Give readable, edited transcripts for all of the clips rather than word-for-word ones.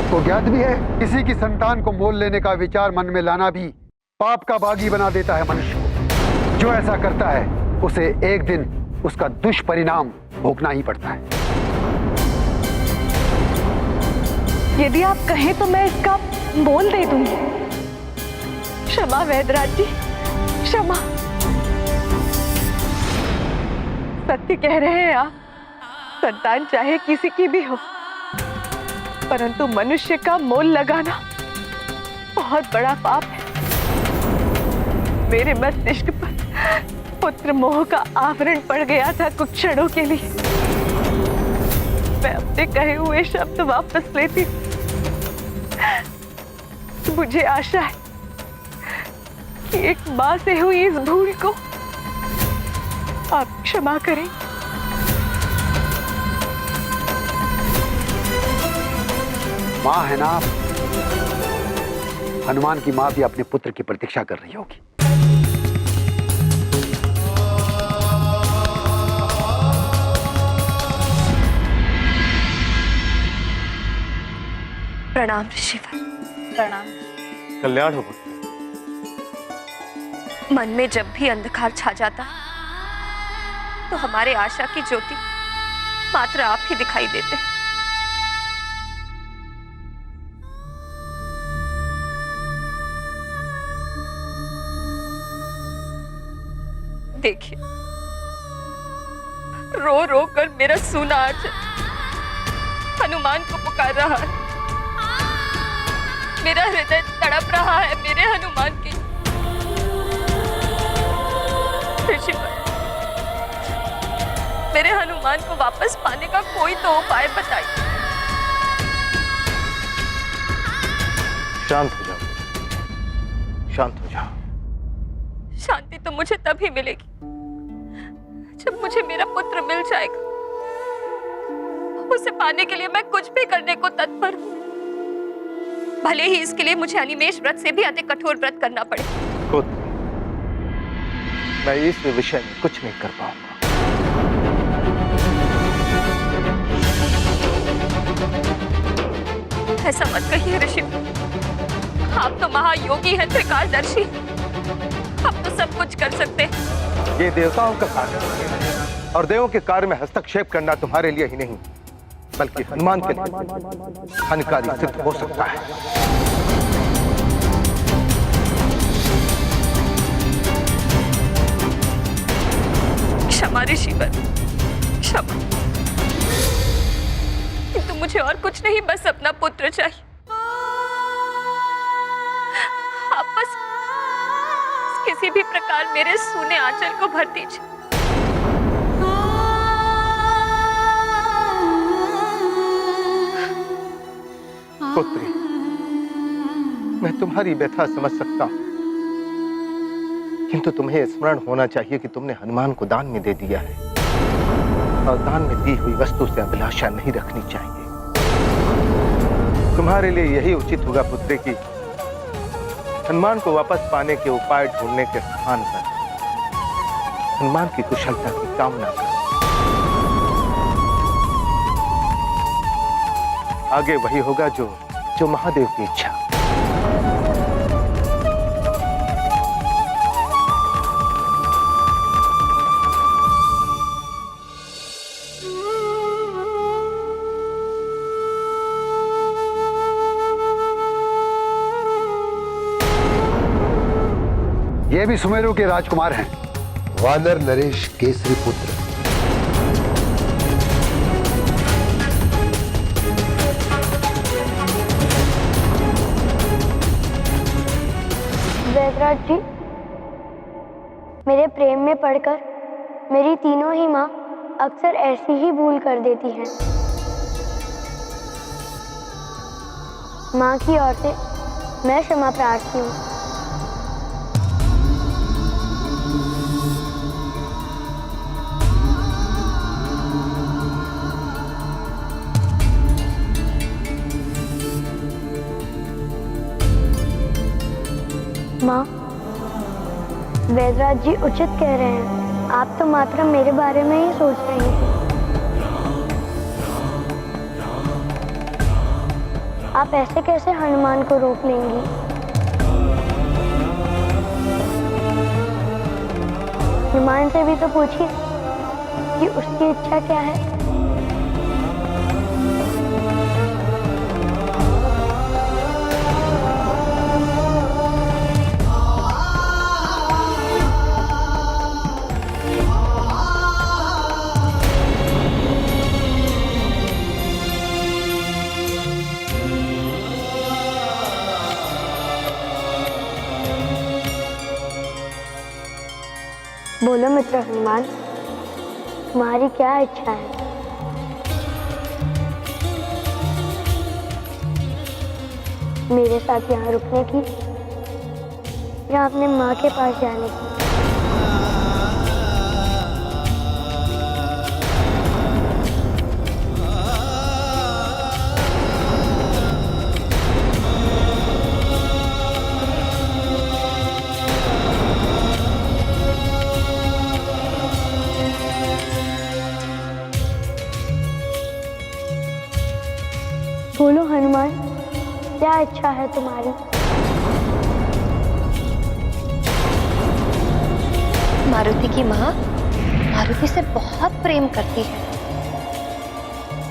आपको ज्ञात भी है, किसी की संतान को मोल लेने का विचार मन में लाना भी पाप का बागी बना देता है मनुष्य को। जो ऐसा करता है उसे एक दिन उसका दुष्परिणाम भोगना ही पड़ता है। यदि आप कहें तो मैं इसका मोल दे दूंगी। क्षमा वैद्यराज जी, क्षमा। सत्य कह रहे हैं आप। संतान चाहे किसी की भी हो, परंतु मनुष्य का मोल लगाना बहुत बड़ा पाप है। मेरे मस्तिष्क पर पुत्र मोह का आवरण पड़ गया था कुछ क्षणों के लिए। मैं अपने कहे हुए शब्द वापस लेती हूँ। मुझे आशा है कि एक मां से हुई इस भूल को आप क्षमा करें। मां है ना आप? हनुमान की मां भी अपने पुत्र की प्रतीक्षा कर रही होगी। प्रणाम ऋषिवर। प्रणाम। कल्याण हो पुत्र। मन में जब भी अंधकार छा जाता तो हमारे आशा की ज्योति मात्र आप ही दिखाई देते हैं। देखिए, रो रो कर मेरा सूना आंचल हनुमान को पुकार रहा है। मेरा हृदय तड़प रहा है मेरे हनुमान के। ऋषिवर, मेरे हनुमान को वापस पाने का कोई तो उपाय बताइए। शांत हो जाओ, शांत हो जाओ। शांति तो मुझे तभी मिलेगी जब मुझे मेरा पुत्र मिल जाएगा। उसे पाने के लिए मैं कुछ भी करने को तत्पर हूँ, भले ही इसके लिए मुझे अनिमेष व्रत से भी अधिक कठोर व्रत करना पड़े। पुत्र, मैं इस विषय में कुछ नहीं कर पाऊंगा। ऐसा मत कहिए ऋषि, आप तो महायोगी हैं, त्रिकालदर्शी। आप तो सब कुछ कर सकते हैं। ये देवताओं का कार्य है और देवों के कार्य में हस्तक्षेप करना तुम्हारे लिए ही नहीं बल्कि हनुमान के लिए हानिकारी सिद्ध हो सकता है। क्षमा ऋषिवर, क्षमा। किंतु मुझे और कुछ नहीं, बस अपना पुत्र चाहिए। आप बस किसी भी प्रकार मेरे सूने आंचल को भर दीजिए। पुत्री, मैं तुम्हारी व्यथा समझ सकता हूं, किंतु तुम्हें स्मरण होना चाहिए कि तुमने हनुमान को दान में दे दिया है और दान में दी हुई वस्तु से अभिलाषा नहीं रखनी चाहिए। तुम्हारे लिए यही उचित होगा पुत्री कि हनुमान को वापस पाने के उपाय ढूंढने के स्थान पर हनुमान की कुशलता की कामना करो। आगे वही होगा जो महादेव की इच्छा। ये भी सुमेरु के राजकुमार हैं, वानर नरेश केसरी पुत्र। वैद्यराज जी, मेरे प्रेम में पड़कर मेरी तीनों ही माँ अक्सर ऐसी ही भूल कर देती हैं। माँ की ओर से मैं क्षमा प्रार्थी हूँ। माँ, वैद्यराज जी उचित कह रहे हैं। आप तो मात्र मेरे बारे में ही सोच रही हैं। आप ऐसे कैसे हनुमान को रोक लेंगी? हनुमान से भी तो पूछिए कि उसकी इच्छा क्या है। बोलो मित्र हनुमान, तुम्हारी क्या इच्छा है? मेरे साथ यहाँ रुकने की या अपने माँ के पास जाने की? बोलो हनुमान, क्या इच्छा है तुम्हारी? मारुति की माँ मारुति से बहुत प्रेम करती है।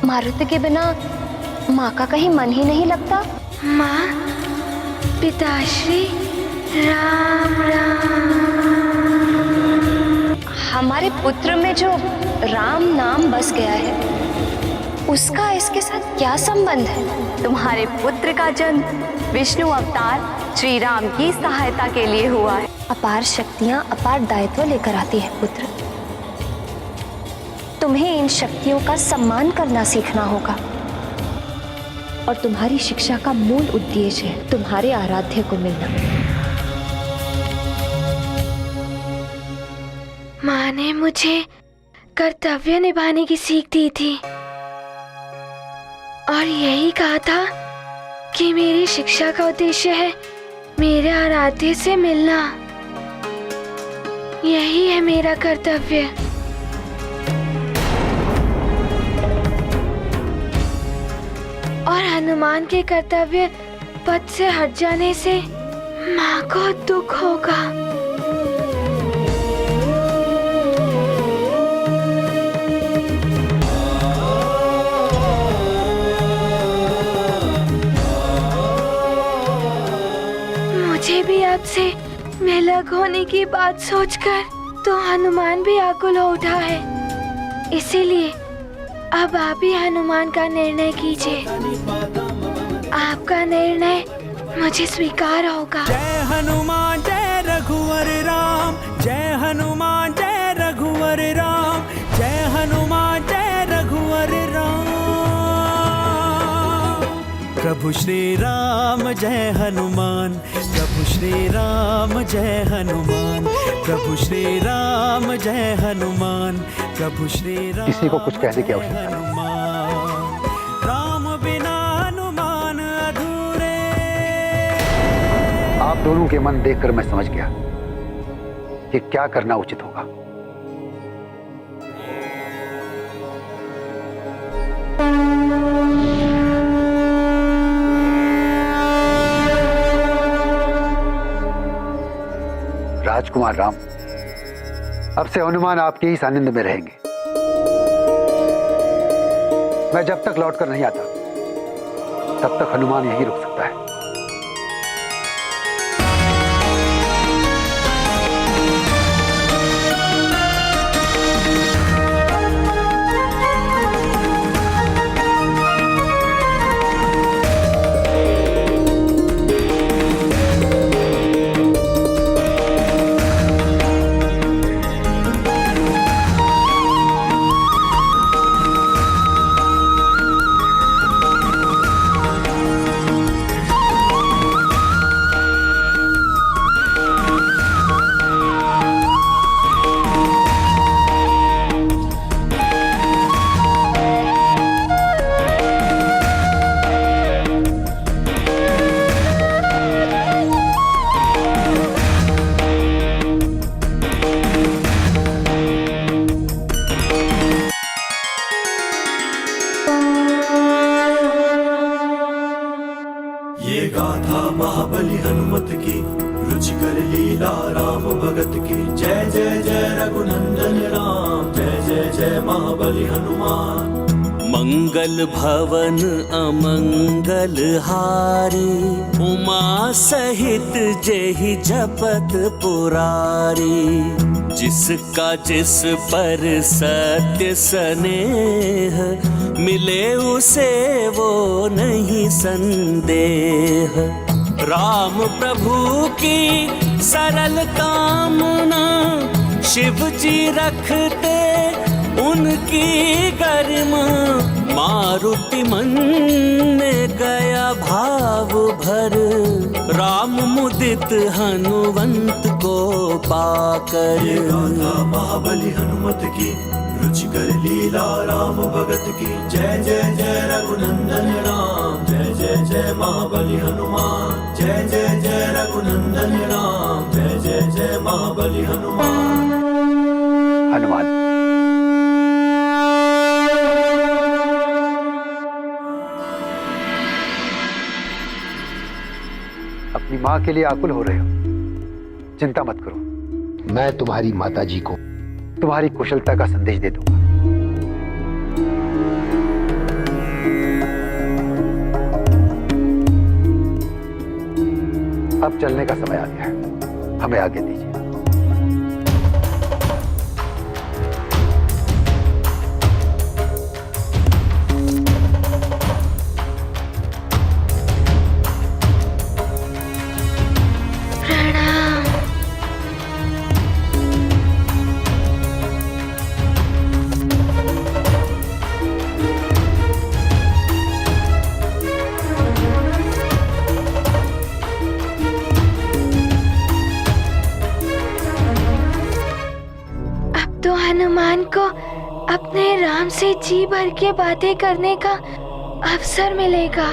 मारुति के बिना माँ का कहीं मन ही नहीं लगता। माँ, पिताश्री, राम राम। हमारे पुत्र में जो राम नाम बस गया है, उसका इसके साथ क्या संबंध है? तुम्हारे पुत्र का जन्म विष्णु अवतार श्री राम की सहायता के लिए हुआ है। अपार शक्तियाँ अपार दायित्व लेकर आती है पुत्र। तुम्हें इन शक्तियों का सम्मान करना सीखना होगा। और तुम्हारी शिक्षा का मूल उद्देश्य है तुम्हारे आराध्य को मिलना। माँ ने मुझे कर्तव्य निभाने की सीख दी थी और यही कहा था कि मेरी शिक्षा का उद्देश्य है मेरे आराध्य से मिलना। यही है मेरा कर्तव्य। और हनुमान के कर्तव्य पद से हट जाने से माँ को दुख होगा। मुझे भी आपसे अलग होने की बात सोचकर तो हनुमान भी आकुल हो उठा है। इसीलिए अब आप ही हनुमान का निर्णय कीजिए। आपका निर्णय मुझे स्वीकार होगा। जय हनुमान जय रघुवर राम, जय हनुमान जय रघुवर राम, जय हनुमान जय रघुवर राम। प्रभु श्री राम जय हनुमान, प्रभु श्री राम जय हनुमान, प्रभु श्री राम जय हनुमान, प्रभु श्री राम। किसी को कुछ कहने की आवश्यकता नहीं। राम बिना हनुमान अधूरे। आप दोनों के मन देखकर मैं समझ गया कि क्या करना उचित होगा। राजकुमार राम, अब से हनुमान आपके ही सानिध्य में रहेंगे। मैं जब तक लौटकर नहीं आता तब तक हनुमान यहीं रुक सकता है। ये गाथा महाबली हनुमत की, रुचिकर लीला राम भगत की। जय जय जय रघुनंदन राम, जय जय जय महाबली हनुमान। मंगल भवन अमंगल हारी, उमा सहित जेहि जपत पुरारी। जिसका जिस पर सत्य स्नेह, मिले उसे वो नहीं संदेह। राम प्रभु की सरल कामना, शिव जी रखते उनकी गरिमा। मारुति मन में गया भाव भर, राम मुदित हनुमंत को पाकर। ये गाथा महाबली हनुमत की, रुचिकर लीला राम भगत की। जय जय जय रघुनंदन राम, जय जय जय महाबली हनुमान। जय जय जय रघुनंदन राम, जय जय जय महाबली हनुमान। हनुमान, अपनी माँ के लिए आकुल हो रहे हो, चिंता मत करो। मैं तुम्हारी माताजी को तुम्हारी कुशलता का संदेश दे दूंगा। अब चलने का समय आ गया है, हमें आगे दीजिए। हनुमान को अपने राम से जी भर के बातें करने का अवसर मिलेगा।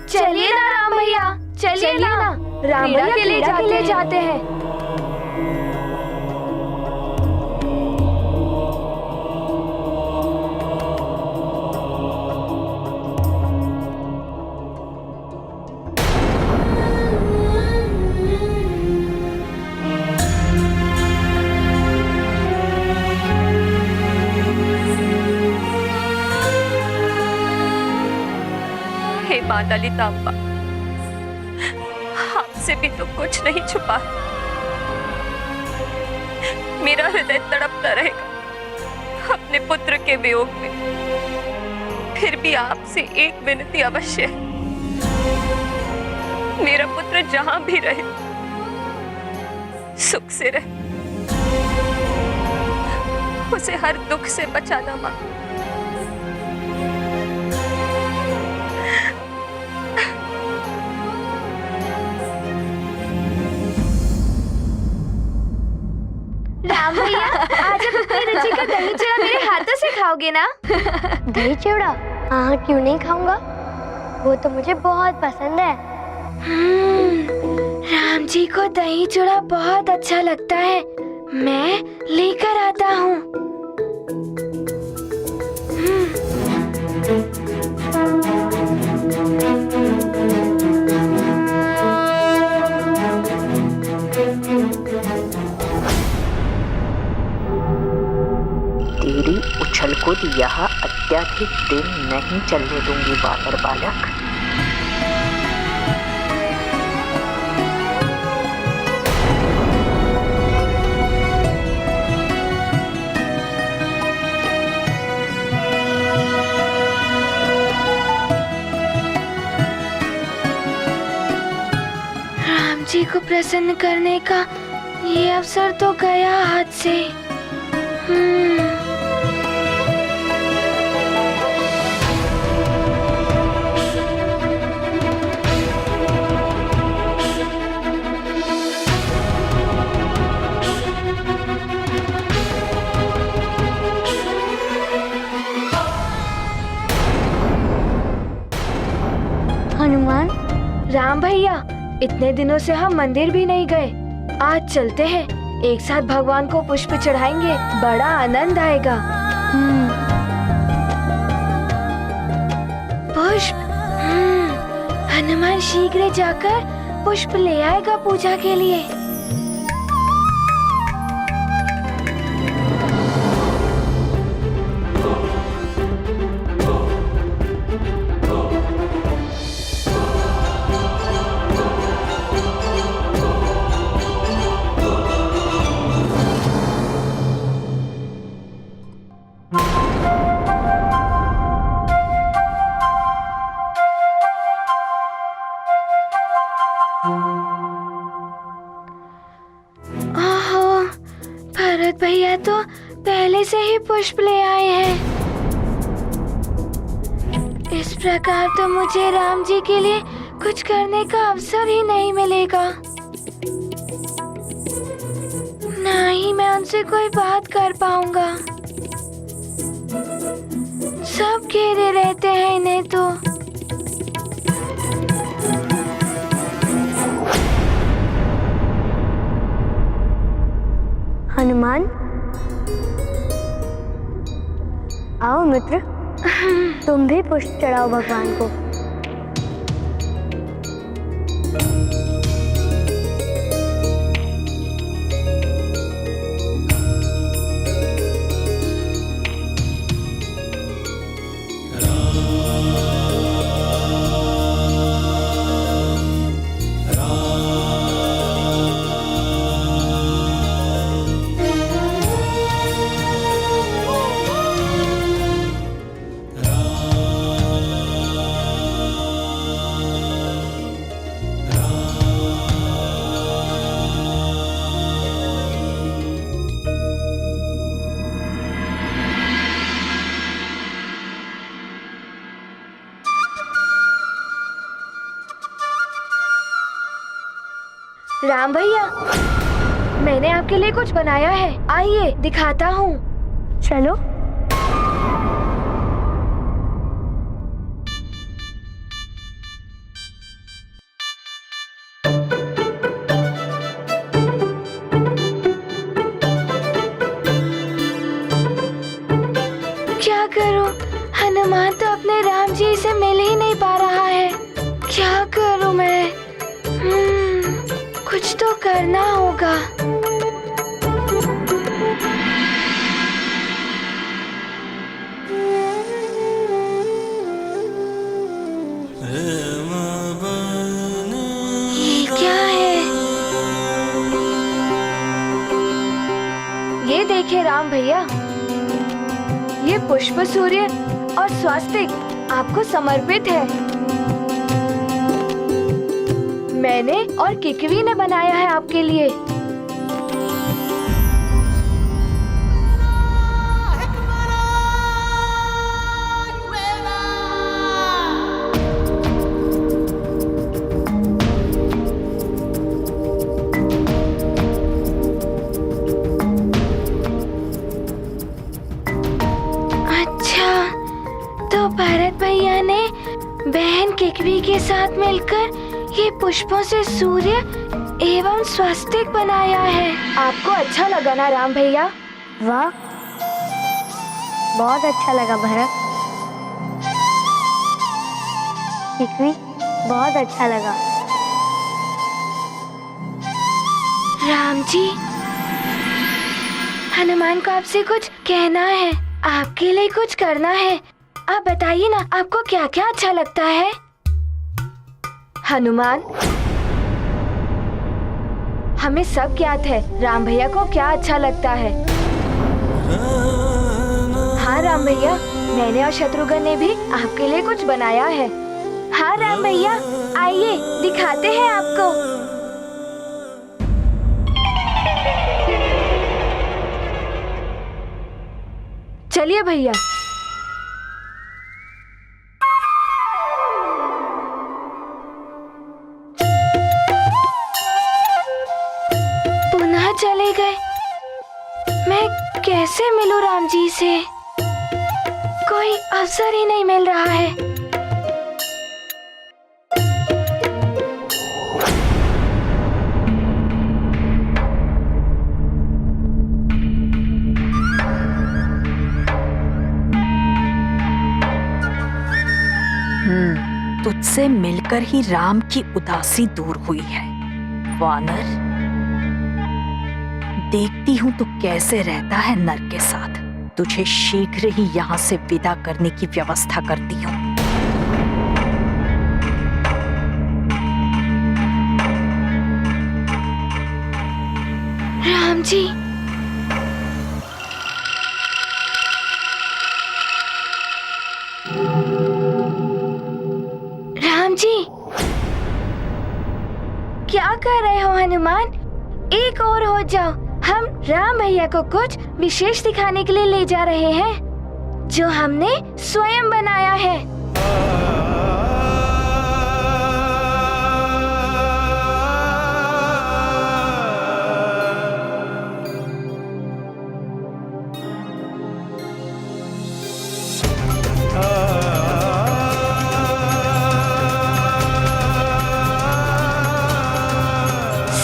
चलिए ना राम भैया, चलिए ना, राम भैया के ले जाते हैं। माता ललितांबा, आपसे भी तो कुछ नहीं छुपा। मेरा हृदय तड़पता रहेगा अपने पुत्र के वियोग में। फिर भी आपसे एक विनती अवश्य है, मेरा पुत्र जहां भी रहे सुख से रहे, उसे हर दुख से बचाना मां। राम भैया, आज आप अपनी रुचि का दही चिवड़ा मेरे हाथों से खाओगे ना? दही चिवड़ा? हाँ, क्यों नहीं खाऊंगा, वो तो मुझे बहुत पसंद है। राम जी को दही चिवड़ा बहुत अच्छा लगता है, मैं लेकर आता हूँ। तेरी उछल कूद यहाँ अत्यधिक दिन नहीं चलने दूंगी वानर बालक। राम जी को प्रसन्न करने का ये अवसर तो गया हाथ से। हनुमान, राम भैया, इतने दिनों से हम मंदिर भी नहीं गए, आज चलते हैं, एक साथ भगवान को पुष्प चढ़ाएंगे, बड़ा आनंद आएगा। पुष्प। हनुमान शीघ्र जाकर पुष्प ले आएगा पूजा के लिए। भरत भैया तो पहले से ही पुष्प ले आए हैं। इस प्रकार तो मुझे राम जी के लिए कुछ करने का अवसर ही नहीं मिलेगा। ना ही मैं उनसे कोई बात कर पाऊंगा। सब घेरे रहते हैं इन्हें तो। हनुमान, आओ मित्र, तुम भी पुष्प चढ़ाओ भगवान को। राम भैया, मैंने आपके लिए कुछ बनाया है, आइए दिखाता हूँ। चलो। क्या करूँ, हनुमान तो अपने राम जी से मिल ही नहीं पा रहा है। क्या करूँ मैं? कुछ तो करना होगा। ये क्या है? ये देखिए राम भैया, ये पुष्प सूर्य और स्वास्तिक आपको समर्पित है। मैंने और किकवी ने बनाया है आपके लिए। अच्छा, तो भरत भैया ने बहन किकवी के साथ मिलकर ये पुष्पों से सूर्य एवं स्वास्तिक बनाया है। आपको अच्छा लगा ना राम भैया? वाह, बहुत अच्छा लगा भरत। किकवी, बहुत अच्छा लगा। राम जी, हनुमान को आपसे कुछ कहना है, आपके लिए कुछ करना है। आप बताइए ना, आपको क्या क्या अच्छा लगता है? हनुमान, हमें सब ज्ञात है राम भैया को क्या अच्छा लगता है। हाँ राम भैया, मैंने और शत्रुघ्न ने भी आपके लिए कुछ बनाया है। हाँ राम भैया, आइए दिखाते हैं आपको। चलिए भैया। पुनः चले गए। मैं कैसे मिलूं राम जी से? कोई अवसर ही नहीं मिल रहा है। तुझसे मिलकर ही राम की उदासी दूर हुई है वानर। देखती हूँ तू कैसे रहता है नर के साथ। तुझे शीघ्र ही यहाँ से विदा करने की व्यवस्था करती हूँ। राम जी, राम जी, क्या कर रहे हो हनुमान? एक और हो जाओ। हम राम भैया को कुछ विशेष दिखाने के लिए ले जा रहे हैं जो हमने स्वयं बनाया है।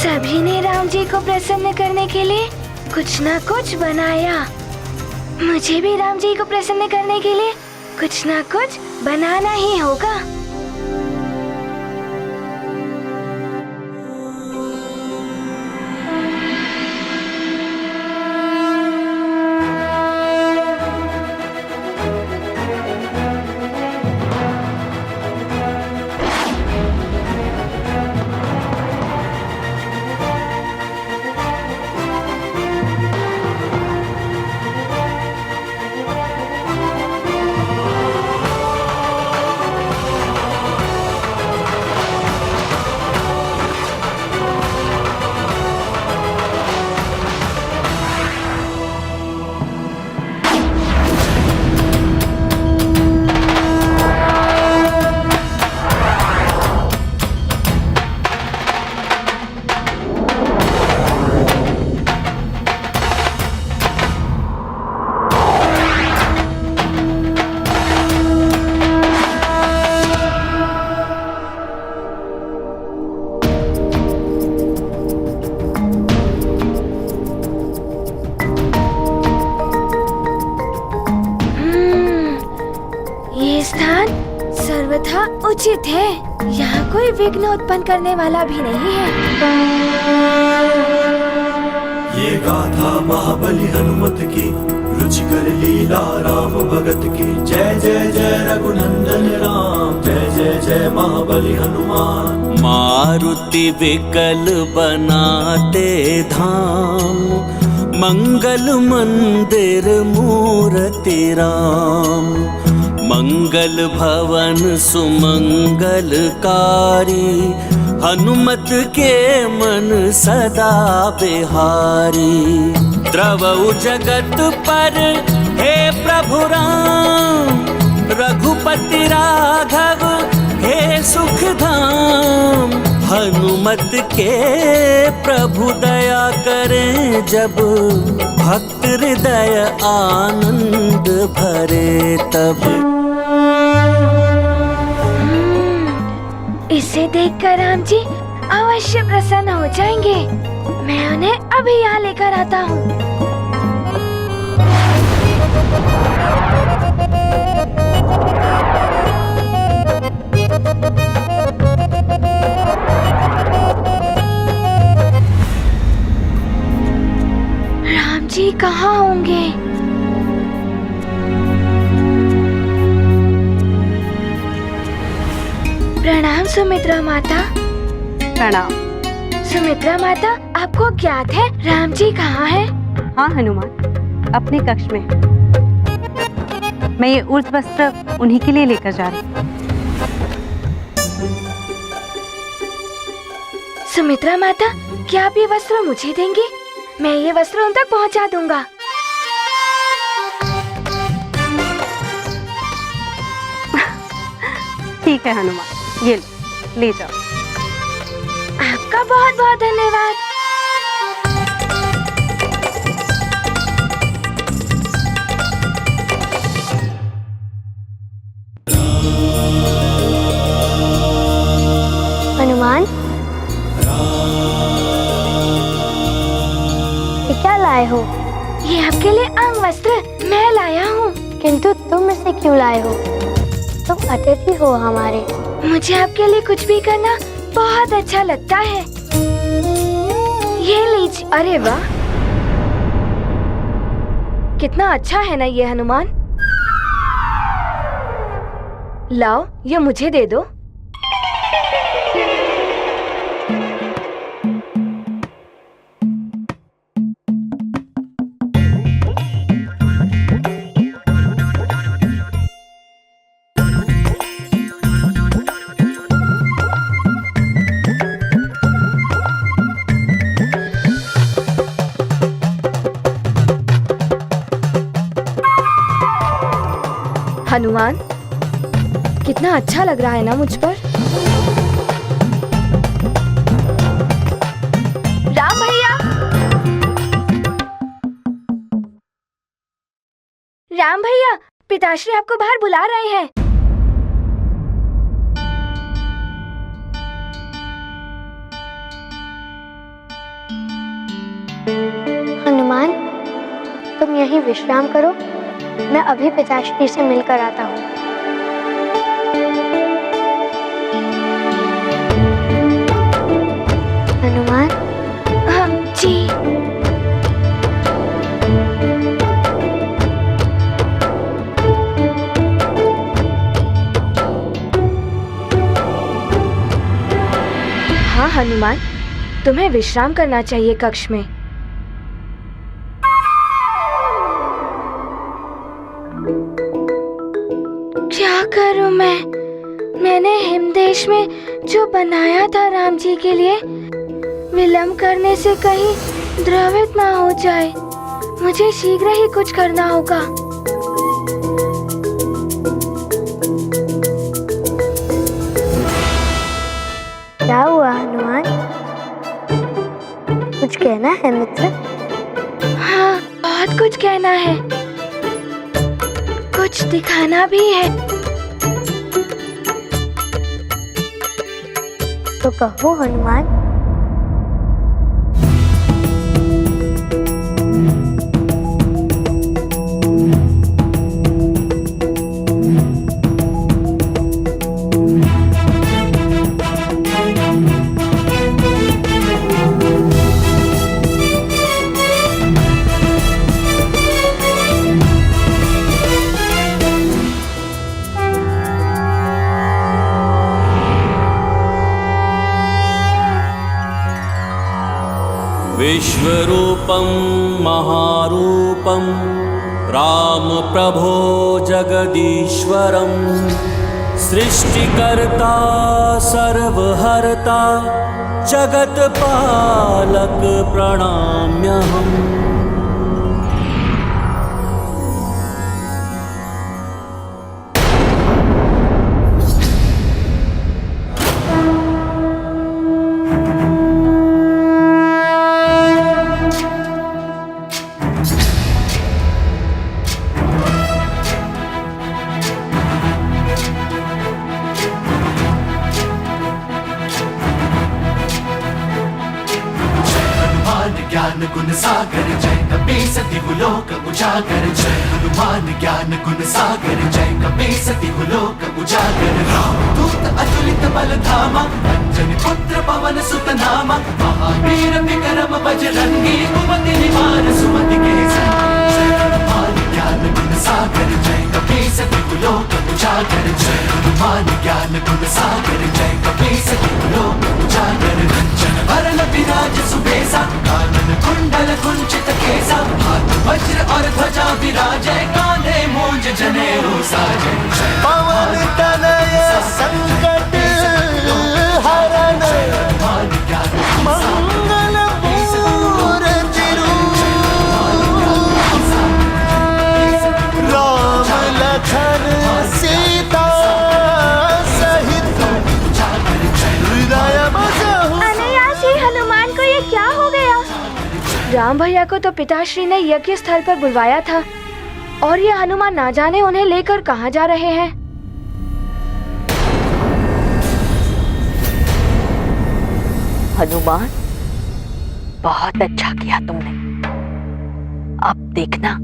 सभी ने राम जी को प्रसन्न करने के लिए कुछ न कुछ बनाया। मुझे भी राम जी को प्रसन्न करने के लिए कुछ न कुछ बनाना ही होगा। सर्वथा उचित है। यहाँ कोई विघ्न उत्पन्न करने वाला भी नहीं है। ये गाथा महाबली हनुमत की, रुचिकर लीला राम भगत की। जय जय जय रघुनंदन राम, जय जय जय महाबली हनुमान। मारुति विकल बनाते धाम, मंगल मंदिर मूर्ति राम। मंगल भवन सुमंगलकारी, हनुमत के मन सदा बिहारी। द्रवउ जगत पर हे प्रभु राम, रघुपति राघव हे सुख धाम। हनुमत के प्रभु दया करें, जब भक्त हृदय आनंद भरे तब। इसे देखकर राम जी अवश्य प्रसन्न हो जाएंगे। मैं उन्हें अभी यहाँ लेकर आता हूँ। राम जी कहाँ होंगे? प्रणाम सुमित्रा माता। प्रणाम। सुमित्रा माता, आपको ज्ञात है राम जी कहाँ हैं? हाँ हनुमान, अपने कक्ष में। मैं ये उर्ध वस्त्र उन्हीं के लिए लेकर जा रही हूँ। सुमित्रा माता, क्या आप ये वस्त्र मुझे देंगे? मैं ये वस्त्र उन तक पहुँचा दूंगा। ठीक है हनुमान, ये ले जाओ। आपका बहुत बहुत धन्यवाद। हनुमान, ये क्या लाए हो? ये आपके लिए अंग वस्त्र मैं लाया हूँ। किंतु तुम इसे क्यों लाए हो? तुम अतिथि हो हमारे। मुझे आपके लिए कुछ भी करना बहुत अच्छा लगता है। ये लीजिए। अरे वाह, कितना अच्छा है ना ये हनुमान। लाओ, ये मुझे दे दो। हनुमान, कितना अच्छा लग रहा है ना मुझ पर। राम भैया, राम भैया, पिताश्री आपको बाहर बुला रहे हैं। हनुमान, तुम यहीं विश्राम करो, मैं अभी पिताश्री से मिलकर आता हूँ। हनुमान। हाँ जी। हाँ हनुमान, तुम्हें विश्राम करना चाहिए कक्ष में। क्या करूं मैंने हिमदेश में जो बनाया था राम जी के लिए, विलंब करने से कहीं द्रवित ना हो जाए। मुझे शीघ्र ही कुछ करना होगा। क्या हुआ हनुमान? कुछ कहना है मित्र? हाँ, बहुत कुछ कहना है, कुछ दिखाना भी है। तो कहो हनुमान। विश्वरूपं महारूपं राम प्रभो जगदीश्वरं सृष्टिकर्ता सर्वहर्ता जगत्पालक प्रणम्यहम्। ज्ञान गुण सागर जय कपीस दिवलोक उजागर। जय हनुमान ज्ञान गुण सागर जय कपीस दिवलोक उजागर। रामदूत अतुलित बल धामा अंजनी पुत्र पवन सुत नामा। महावीर विक्रम बजरंगी कुमति निवार सुमति के संगी। जय हनुमान ज्ञान गुण सागर जय कपीस दिवलोक उजागर। जय हनुमान ज्ञान गुण सागर जय कपीस दिवलोक उजागर। रंजन वरन विराज सुबेसा कानन कुंडल कुंचित केसा। हाथ वज्र और ध्वजा विराजय कांधे मूंज जनेऊ साजय। पवन तनय संकट हरण मंगल मूर्ति राम लखन सीता सहित हृदय बसहु। अनायास हनुमान को ये क्या हो गया? राम भैया को तो पिताश्री ने यज्ञ स्थल पर बुलवाया था और ये हनुमान ना जाने उन्हें लेकर कहाँ जा रहे हैं। हनुमान, बहुत अच्छा किया तुमने। अब देखना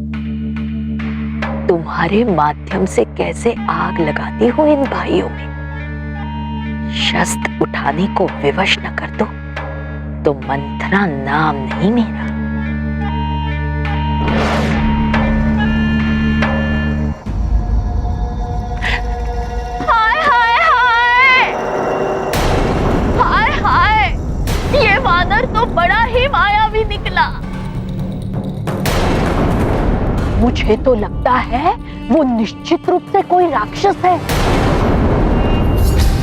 तुम्हारे माध्यम से कैसे आग लगाती हूँ इन भाइयों में। शस्त्र उठाने को विवश न कर दो तो मंथरा नाम नहीं मेरा। हाय हाय हाय हाय हाय, ये वानर तो बड़ा ही मायावी निकला। मुझे तो लगता है वो निश्चित रूप से कोई राक्षस है।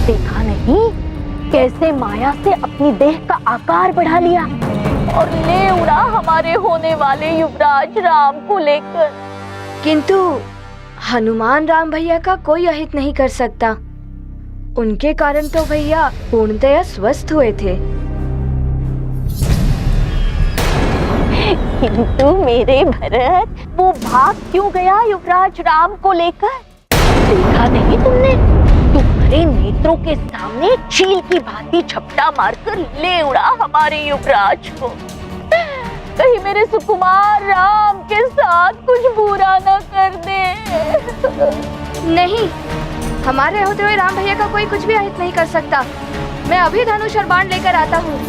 देखा नहीं कैसे माया से अपनी देह का आकार बढ़ा लिया और ले उड़ा हमारे होने वाले युवराज राम को लेकर। किंतु हनुमान राम भैया का कोई अहित नहीं कर सकता। उनके कारण तो भैया पूर्णतया स्वस्थ हुए थे। किंतु मेरे भरत, वो भाग क्यों गया युवराज राम को लेकर? देखा नहीं तुमने? तुम्हारे नेत्रों के सामने चील की भांति झपटा मारकर ले उड़ा हमारे युवराज को। कहीं मेरे सुकुमार राम के साथ कुछ बुरा न कर दे। नहीं, हमारे होते हुए राम भैया का कोई कुछ भी अहित नहीं कर सकता। मैं अभी धनुष और बाण लेकर आता हूँ।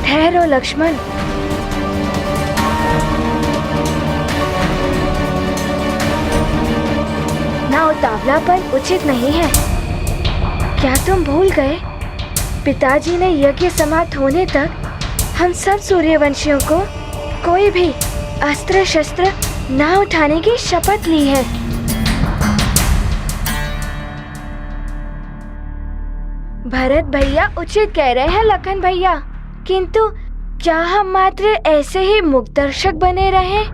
ठहरो लक्ष्मण। ना उतावलापन उचित नहीं है। क्या तुम भूल गए? पिताजी ने यज्ञ समाप्त होने तक हम सब सूर्यवंशियों को कोई भी अस्त्र शस्त्र ना उठाने की शपथ ली है। भरत भैया उचित कह रहे हैं लखन भैया, किंतु क्या हम मात्र ऐसे ही मुक्तदर्शक बने रहें?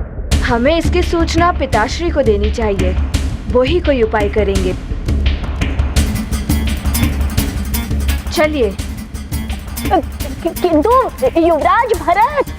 हमें इसकी सूचना पिताश्री को देनी चाहिए। वो ही कोई उपाय करेंगे। चलिए। किंतु युवराज भरत,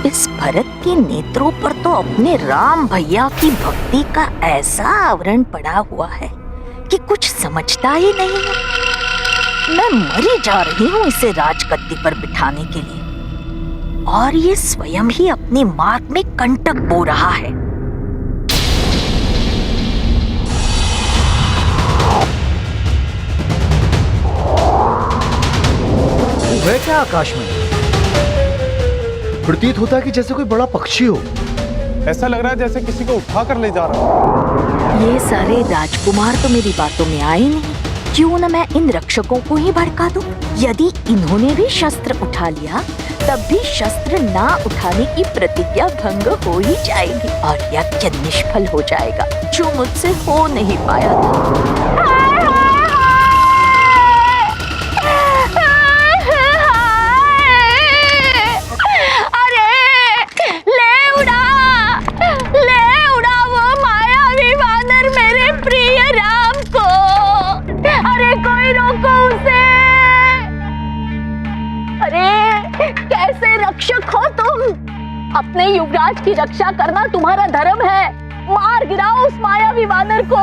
इस भरत के नेत्रों पर तो अपने राम भैया की भक्ति का ऐसा आवरण पड़ा हुआ है कि कुछ समझता ही नहीं है। मैं मरी जा रही हूँ इसे राजगद्दी पर बिठाने के लिए, और ये स्वयं ही अपने मार्ग में कंटक बो रहा है। वह क्या आकाश में? प्रतीत होता है कि जैसे कोई बड़ा पक्षी हो। ऐसा लग रहा है जैसे किसी को उठा कर ले जा रहा है। ये सारे राजकुमार तो मेरी बातों में आए नहीं। क्यों न मैं इन रक्षकों को ही भड़का दूं? यदि इन्होंने भी शस्त्र उठा लिया तब भी शस्त्र ना उठाने की प्रतिज्ञा भंग हो ही जाएगी और यज्ञ निष्फल हो जाएगा, जो मुझसे हो नहीं पाया था। रक्षक हो तुम, अपने युवराज की रक्षा करना तुम्हारा धर्म है। मार गिराओ उस मायावी वानर को।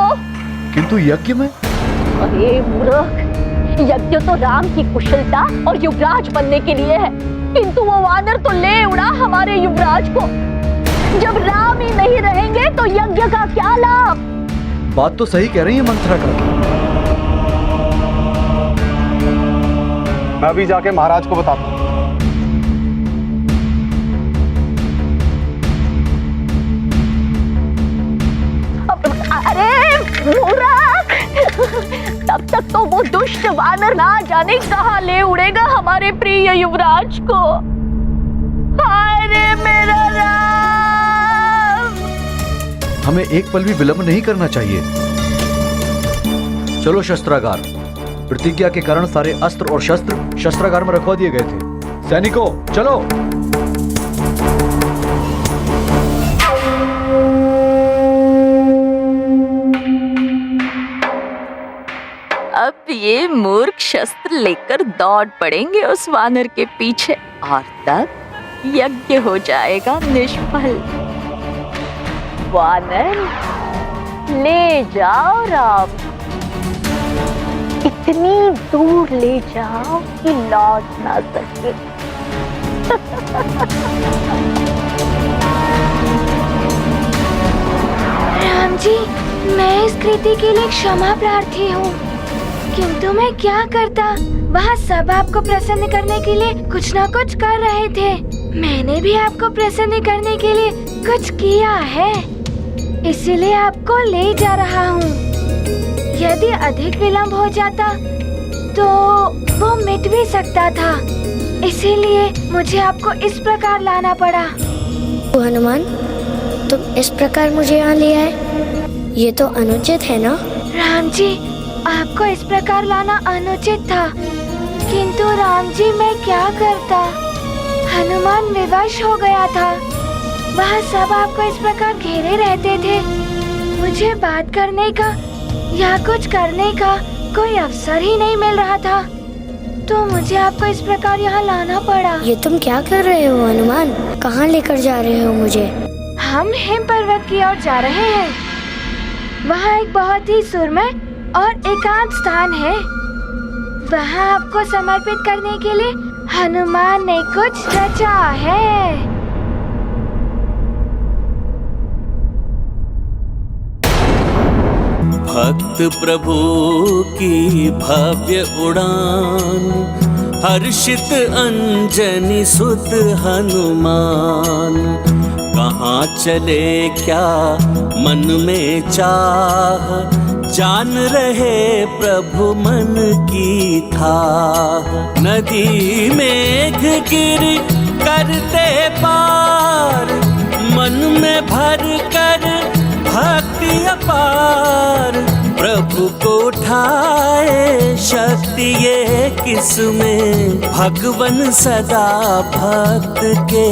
किंतु यज्ञ में? अरे मूर्ख, यज्ञ तो राम की कुशलता और युवराज बनने के लिए है, किंतु वो वानर तो ले उड़ा हमारे युवराज को। जब राम ही नहीं रहेंगे तो यज्ञ का क्या लाभ? बात तो सही कह रही है मंथरा का। मैं अभी जाके महाराज को बताता हूँ। अरे मूर्ख, तब तक तो वो दुष्ट वानर ना जाने कहाँ ले उड़ेगा हमारे प्रिय युवराज को। हाय रे मेरा राम! हमें एक पल भी विलंब नहीं करना चाहिए। चलो शस्त्रागार। प्रतिज्ञा के कारण सारे अस्त्र और शस्त्र शस्त्रागार में रखवा दिए गए थे। सैनिकों चलो। अब ये मूर्ख शस्त्र लेकर दौड़ पड़ेंगे उस वानर के पीछे, और तब यज्ञ हो जाएगा निष्फल। वानर, ले जाओ राम, इतनी दूर ले जाओ कि लौट ना सके। राम जी, मैं इस कृति के लिए क्षमा प्रार्थी हूँ, किंतु मैं क्या करता। वहाँ सब आपको प्रसन्न करने के लिए कुछ न कुछ कर रहे थे। मैंने भी आपको प्रसन्न करने के लिए कुछ किया है, इसीलिए आपको ले जा रहा हूँ। यदि अधिक विलंब हो जाता तो वो मिट भी सकता था, इसीलिए मुझे आपको इस प्रकार लाना पड़ा। हनुमान, तुम इस प्रकार मुझे यहाँ ले आए, ये तो अनुचित है ना? राम जी, आपको इस प्रकार लाना अनुचित था, किंतु राम जी मैं क्या करता। हनुमान विवश हो गया था। वह सब आपको इस प्रकार घेरे रहते थे। मुझे बात करने का या कुछ करने का कोई अवसर ही नहीं मिल रहा था, तो मुझे आपको इस प्रकार यहाँ लाना पड़ा। ये तुम क्या कर रहे हो हनुमान? कहाँ लेकर जा रहे हो मुझे? हम हिम पर्वत की ओर जा रहे हैं। वहाँ एक बहुत ही सुरम्य और एकांत स्थान है। वहाँ आपको समर्पित करने के लिए हनुमान ने कुछ रचा है। भक्त प्रभु की भव्य उड़ान, हर्षित अंजनी सुत हनुमान। कहाँ चले क्या मन में चाह, जान रहे प्रभु मन की थाह। नदी मेघ गिरी करते पार, मन में भर कर भक्ति अपार। प्रभु को उठाए शक्ति ये किसमें, भगवन सदा भक्त के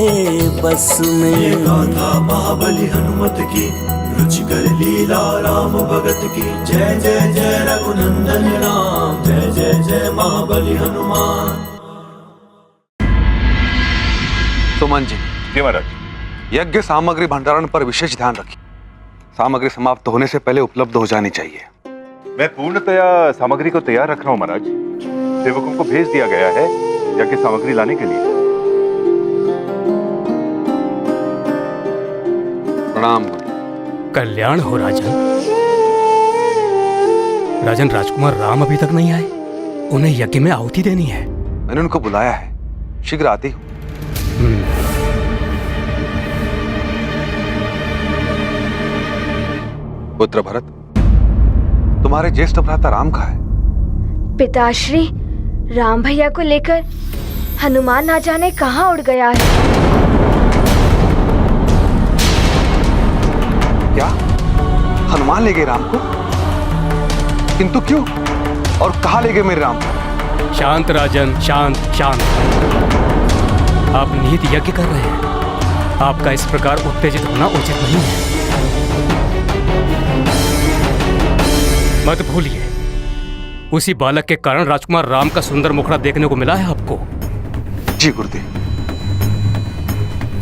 बस में। ये गाथा महाबली हनुमत की, रुचिकर लीला राम भगत की। जय जय जय रघुनंदन राम, जय जय जय महाबली हनुमान। सुमन जी। जी महाराज। यज्ञ सामग्री भंडारण पर विशेष ध्यान रखिए। सामग्री समाप्त होने से पहले उपलब्ध हो जानी चाहिए। मैं पूर्णतया सामग्री को तैयार रख रहा हूँ महाराज। सेवकों को भेज दिया गया है यज्ञ सामग्री लाने के लिए। प्रणाम। कल्याण हो राजन। राजन, राजकुमार राम अभी तक नहीं आए, उन्हें यज्ञ में आहुति देनी है। मैंने उनको बुलाया है, शीघ्र आती हूँ। पुत्र भरत, तुम्हारे ज्येष्ठ भ्राता राम कहाँ है? पिताश्री, राम भैया को लेकर हनुमान ना जाने कहाँ उड़ गया है। क्या हनुमान ले गए राम को? किंतु क्यों और कहाँ ले गए मेरे राम को? शांत राजन, शांत शांत। आप निहित यज्ञ कर रहे हैं, आपका इस प्रकार उत्तेजित होना उचित नहीं है। मत भूलिए, उसी बालक के कारण राजकुमार राम का सुंदर मुखड़ा देखने को मिला है आपको। जी गुरुदेव।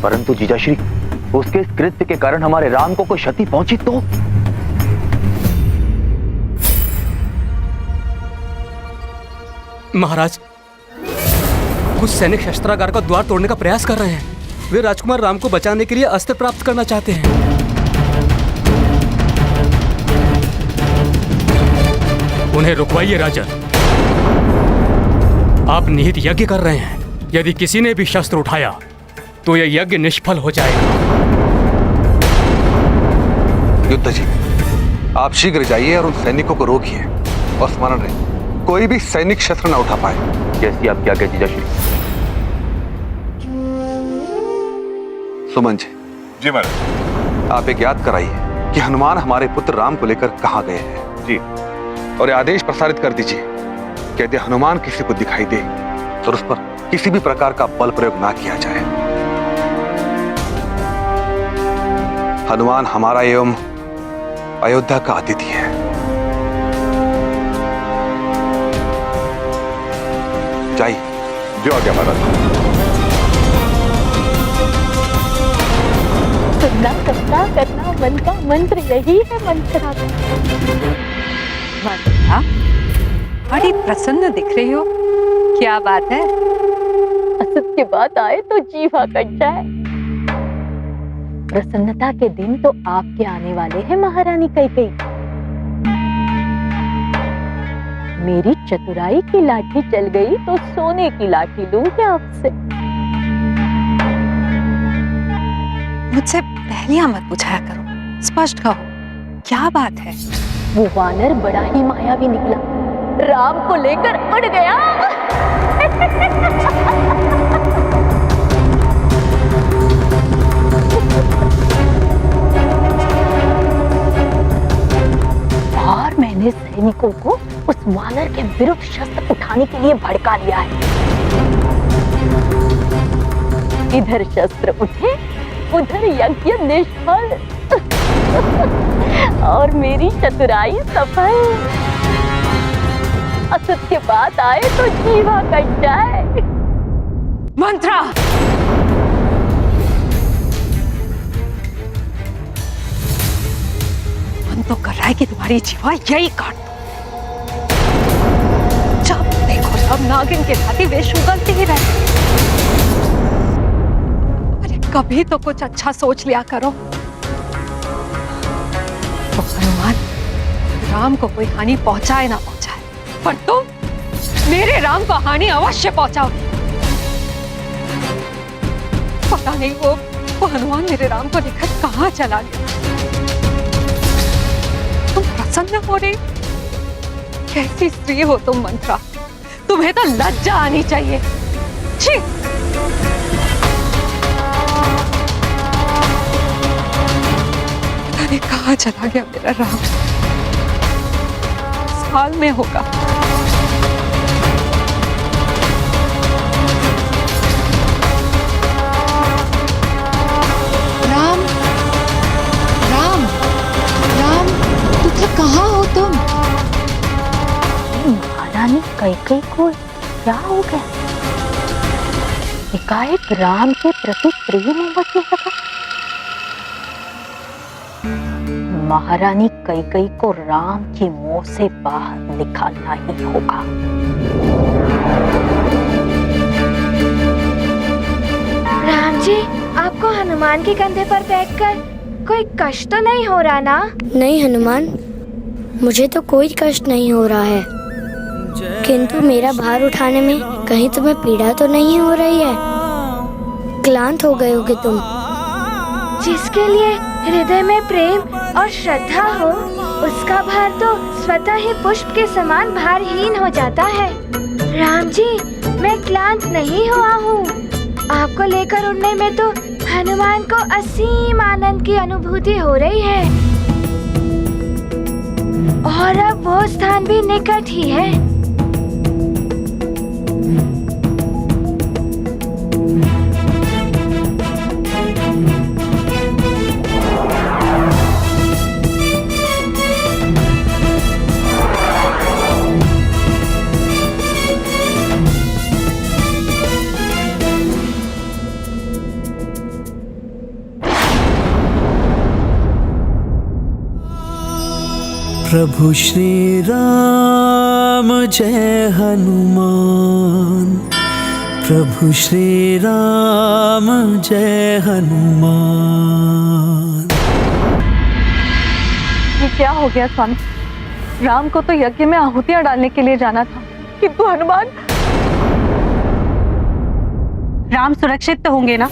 परंतु जीजाश्री, उसके इस कृत्य के कारण हमारे राम को कोई क्षति पहुंची तो? महाराज, कुछ सैनिक शस्त्रागार का द्वार तोड़ने का प्रयास कर रहे हैं। वे राजकुमार राम को बचाने के लिए अस्त्र प्राप्त करना चाहते हैं। उन्हें रुकवाइए राजन। आप निहित यज्ञ कर रहे हैं, यदि किसी ने भी शस्त्र उठाया तो यह यज्ञ निष्फल हो जाएगा। युद्ध जी, आप शीघ्र जाइए और उन सैनिकों को रोकिए और स्मरण रहे, कोई भी सैनिक शस्त्र न उठा पाए। जैसी आप क्या कहते जीजाश्री। सुमन जी। जी महाराज। आप एक याद कराइए कि हनुमान हमारे पुत्र राम को लेकर कहाँ गए हैं। जी। और आदेश प्रसारित कर दीजिए कि यदि हनुमान किसी को दिखाई दे तो उस पर किसी भी प्रकार का बल प्रयोग ना किया जाए। हनुमान हमारा एवं अयोध्या का अतिथि है। जाइए। जो आ गया महाराज। करना मन का मंत्र यही है मंत्रा का। मंत्रा, बड़ी प्रसन्न दिख रही हो, क्या बात है? असत के बाद आए तो जीवा कट जाए। प्रसन्नता के दिन तो आपके आने वाले हैं महारानी कैकेयी। मेरी चतुराई की लाठी चल गई तो सोने की लाठी लूंगी आपसे। मुझसे पहलियां मत पूछाया करो, स्पष्ट कहो, क्या बात है? वो वानर बड़ा ही मायावी निकला, राम को लेकर उड़ गया। और मैंने सैनिकों को उस वानर के विरुद्ध शस्त्र उठाने के लिए भड़का लिया है। इधर शस्त्र उठे, उधर यज्ञ निष्फल और मेरी चतुराई सफल। असत के बाद आए तो जीवा कट जाए। मंत्रा, मन तो कर रहा है कि तुम्हारी जीवा यही काट दो। जब देखो सब नागिन के भांति वेश उगलते ही रहे। अरे कभी तो कुछ अच्छा सोच लिया करो। तो हनुमान राम को कोई हानि पहुंचाए ना पहुंचाए, पर तुम मेरे राम को हानि अवश्य पहुंचाओगे। पता नहीं वो हनुमान मेरे राम को लेकर कहां चला गया। तुम प्रसन्न हो रही? कैसी स्त्री हो तुम मंत्रा, तुम्हें तो लज्जा आनी चाहिए। छी! पता नहीं कहां चला गया मेरा राम। साल में होगा। राम, राम, राम, तुझे कहाँ हो तुम? महारानी कैकेयी को क्या हो गया? एकाएक राम के प्रति प्रेम उमड़ने लगा। महारानी कैकेयी को राम की मोह से बाहर निकालना ही होगा। राम जी, आपको हनुमान के कंधे पर बैठकर कोई कष्ट तो नहीं हो रहा ना? नहीं हनुमान, मुझे तो कोई कष्ट नहीं हो रहा है, किंतु मेरा भार उठाने में कहीं तुम्हें पीड़ा तो नहीं हो रही है? क्लांत हो गए होगे तुम। जिसके लिए हृदय में प्रेम और श्रद्धा हो, उसका भार तो स्वतः ही पुष्प के समान भारहीन हो जाता है। राम जी, मैं क्लांत नहीं हुआ हूँ। आपको लेकर उड़ने में तो हनुमान को असीम आनंद की अनुभूति हो रही है, और अब वो स्थान भी निकट ही है। प्रभु श्री राम जय हनुमान, प्रभु श्री राम जय हनुमान। ये क्या हो गया स्वामी? राम को तो यज्ञ में आहुतियां डालने के लिए जाना था, किंतु हनुमान। राम सुरक्षित तो होंगे ना?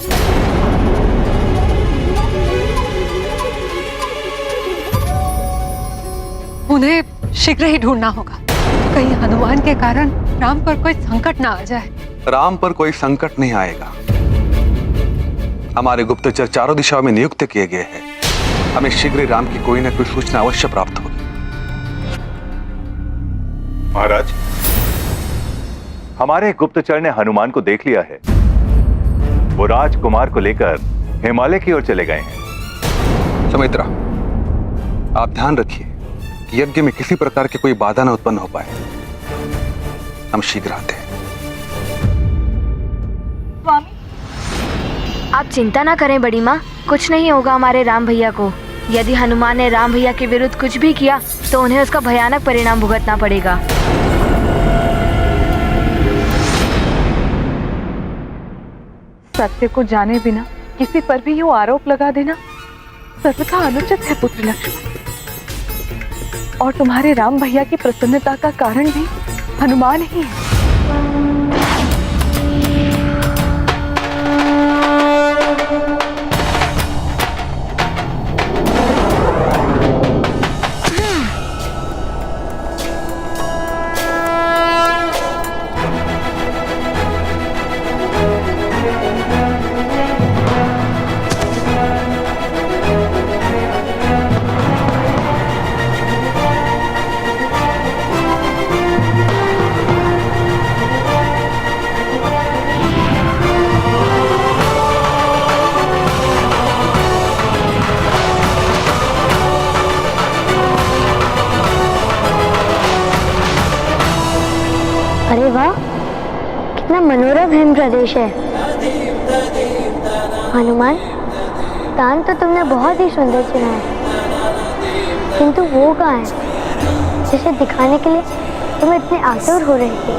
उन्हें शीघ्र ही ढूंढना होगा, कहीं हनुमान के कारण राम पर कोई संकट ना आ जाए। राम पर कोई संकट नहीं आएगा। हमारे गुप्तचर चारों दिशाओं में नियुक्त किए गए हैं। हमें शीघ्र ही राम की कोई न कोई सूचना अवश्य प्राप्त होगी। महाराज, हमारे गुप्तचर ने हनुमान को देख लिया है। वो राजकुमार को लेकर हिमालय की ओर चले गए हैं। सुमित्रा, आप ध्यान रखिए कि यज्ञ में किसी प्रकार की कोई बाधा न उत्पन्न हो पाए। हम शीघ्र आते हैं। स्वामी, आप चिंता ना करें बड़ी माँ, कुछ नहीं होगा हमारे राम भैया को। यदि हनुमान ने राम भैया के विरुद्ध कुछ भी किया तो उन्हें उसका भयानक परिणाम भुगतना पड़ेगा। सत्य को जाने बिना किसी पर भी यूं आरोप लगा देना सर्वथा अनुचित है पुत्र लक्ष्मण। और तुम्हारे राम भैया की प्रसन्नता का कारण भी हनुमान ही है। अरे वाह, कितना मनोरम हिम प्रदेश है। हनुमान, दान तो तुमने बहुत ही सुंदर चुना है, किंतु वो कहाँ है जिसे दिखाने के लिए तुम इतने आतुर हो रही थी?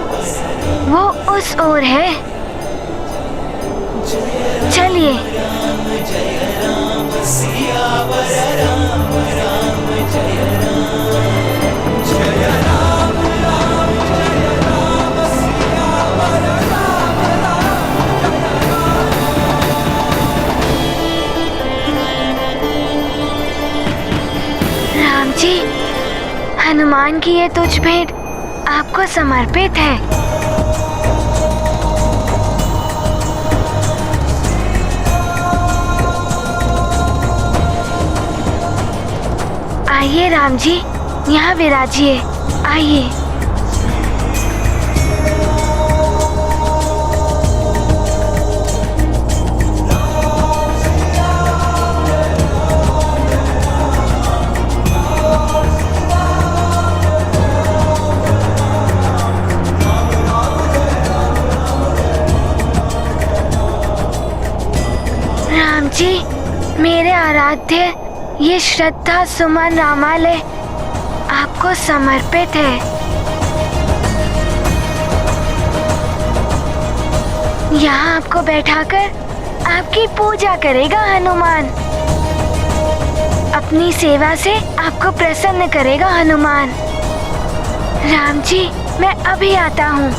वो उस ओर है, चलिए। राम जी, हनुमान की ये तुझ भेंट आपको समर्पित है। आइए राम जी, यहाँ विराजिए, आइए। राम जी, मेरे आराध्य, ये श्रद्धा सुमन रामालय आपको समर्पित है। यहाँ आपको बैठाकर आपकी पूजा करेगा हनुमान। अपनी सेवा से आपको प्रसन्न करेगा हनुमान। राम जी, मैं अभी आता हूँ।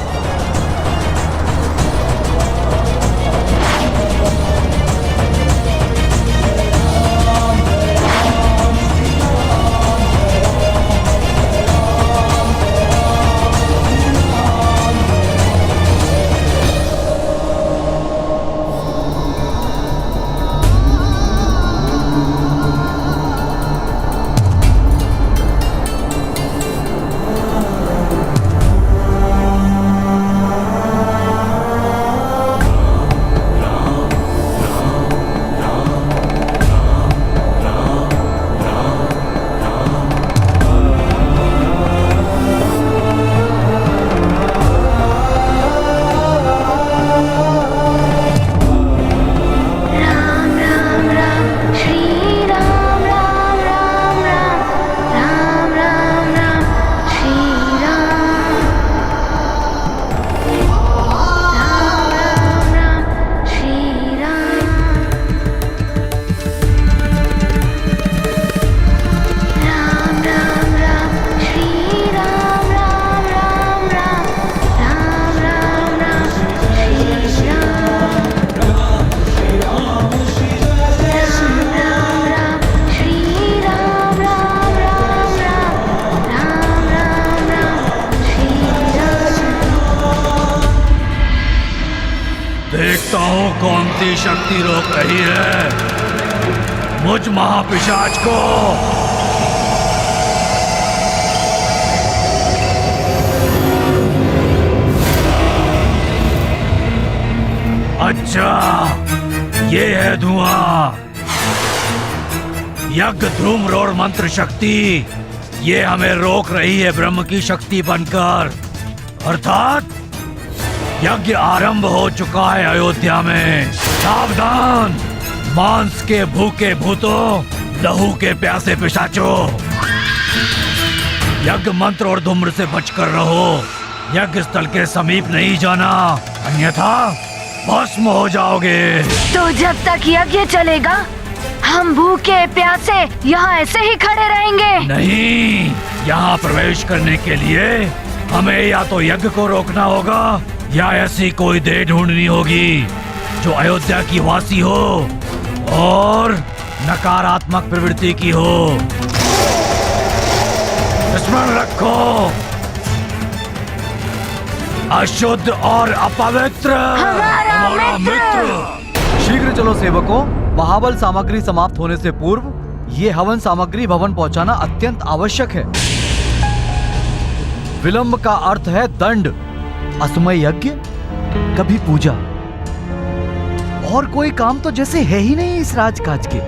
देखता हूँ कौन सी शक्ति रोक रही है मुझ महापिशाच को। अच्छा, ये है धुआं, यज्ञ ध्रुमरोड़ मंत्र शक्ति। ये हमें रोक रही है ब्रह्म की शक्ति बनकर। अर्थात यज्ञ आरंभ हो चुका है अयोध्या में। सावधान, मांस के भूखे भूतों, लहू के प्यासे पिशाचों, यज्ञ मंत्र और धूम्र से बचकर रहो। यज्ञ स्थल के समीप नहीं जाना, अन्यथा भस्म हो जाओगे। तो जब तक यज्ञ चलेगा हम भूखे प्यासे यहाँ ऐसे ही खड़े रहेंगे? नहीं, यहाँ प्रवेश करने के लिए हमें या तो यज्ञ को रोकना होगा या ऐसी कोई देह ढूंढनी होगी जो अयोध्या की वासी हो और नकारात्मक प्रवृत्ति की हो। स्मरण रखो, अशुद्ध और अपवित्र हमारा मित्र। शीघ्र चलो सेवकों, महाबल सामग्री समाप्त होने से पूर्व ये हवन सामग्री भवन पहुंचाना अत्यंत आवश्यक है। विलंब का अर्थ है दंड, असमय यज्ञ कभी पूजा, और कोई काम तो जैसे है ही नहीं इस राजकाज के।